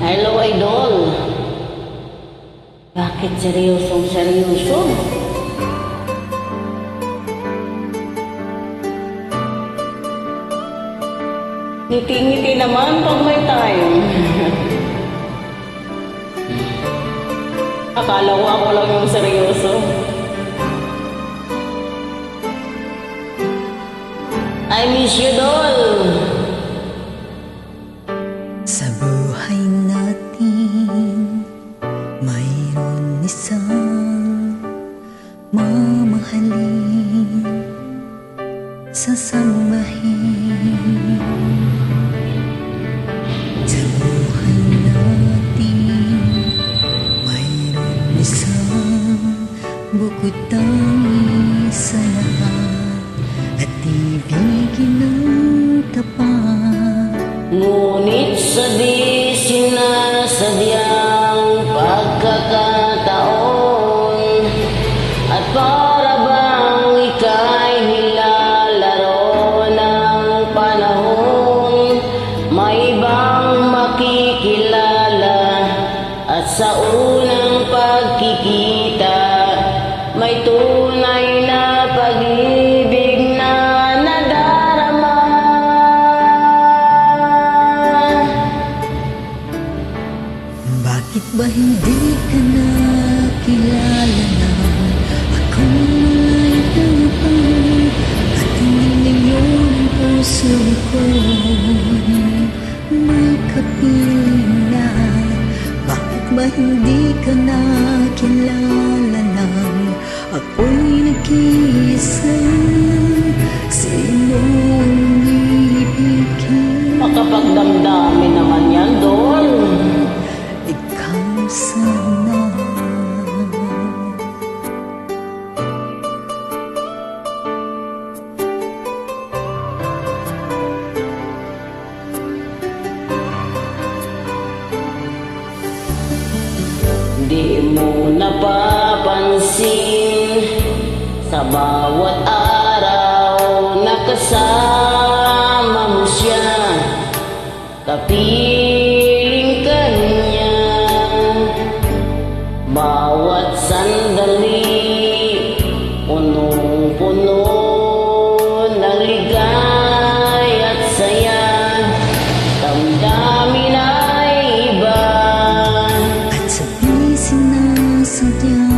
Hello, idol. Bakit seryosong-seryoso? Ngiti-ngiti naman pag may time. Akala ko ako lang yung seryoso. I miss you, doll. Sa buhay natin, mayroon isang mamahalin, sasambahin. Sa buhay natin, mayroon isang bukod tangi sa lahat, at ibigin ng tapat. Ngunit sa di sinasadyang pagkakataon, at para bang ika'y nilalaro ng panahon, may ibang makikilala, at sa unang pagkikita may tunay na pag-ibig na nadarama. Bakit ba hindi ka na kilala na akong malay pa, at hindi ngayon ang puso ko'y may kapiling na? Bakit ba hindi ka na kilala na ako'y nag-iisa? Sino ang ibigin? Makapagdamdamin naman yan, doll. Ikaw sana. Di mo napapansin sa bawat araw na kasama mo siya, kapiling ka niya. Bawat sandali, punong-puno ng ligay at saya, damdamin ay iba. At sa di sinasadyang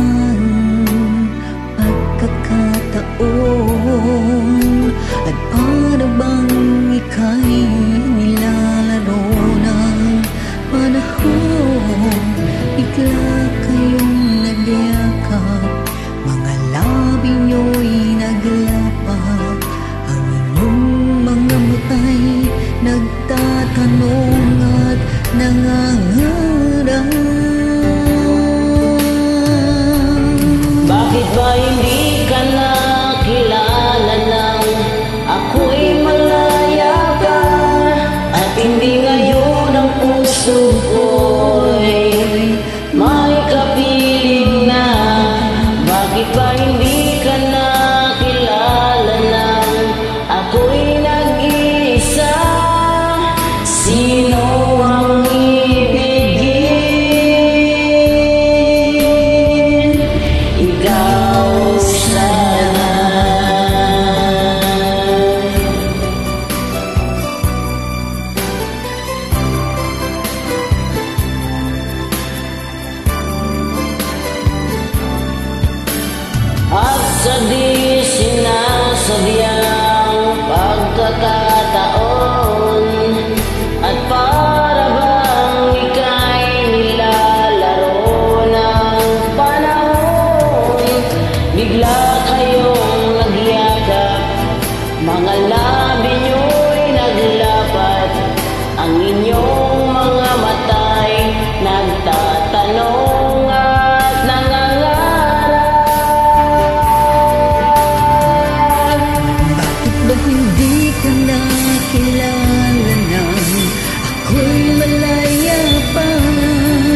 pagkakataon, at para bang ika'y nilalaro ng panahon, bigla kayong nagyakap, mga labi nyo'y naglapat, ang inyong mga mata'y nagtatanong at nangangarap. Bakit ba hindi ka na kilala nang ako'y malaya ka, at hindi ngayon ang puso ko'y may kapiling na? Bakit ba hindi ka na kilala nang ako'y nag-iisa? Sino ang ibigin? Ikaw sana. At sa di sinasadyang pagkakataon, at para bang ika'y nilalaro ng panahon, bigla kayong nagyakap, mga labi nyo'y naglapat, ang inyong mga mata'y nagtatanong at nangangarap. Bakit ba hindi ka na kilala na ako'y malaya pa,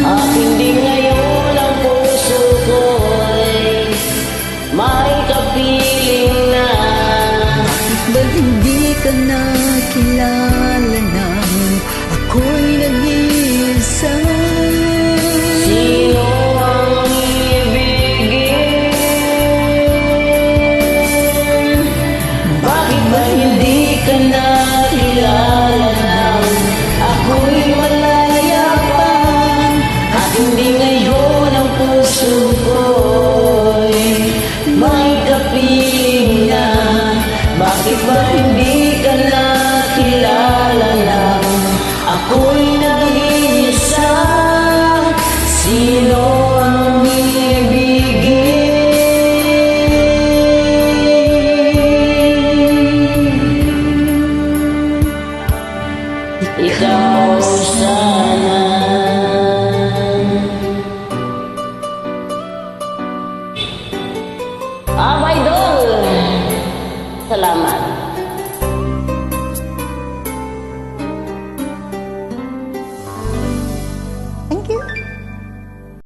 At hindi ngayon ang puso ko'y may kapiling na? bakit ba hindi ka na kilala na ako'y nag-iisa? Ako'y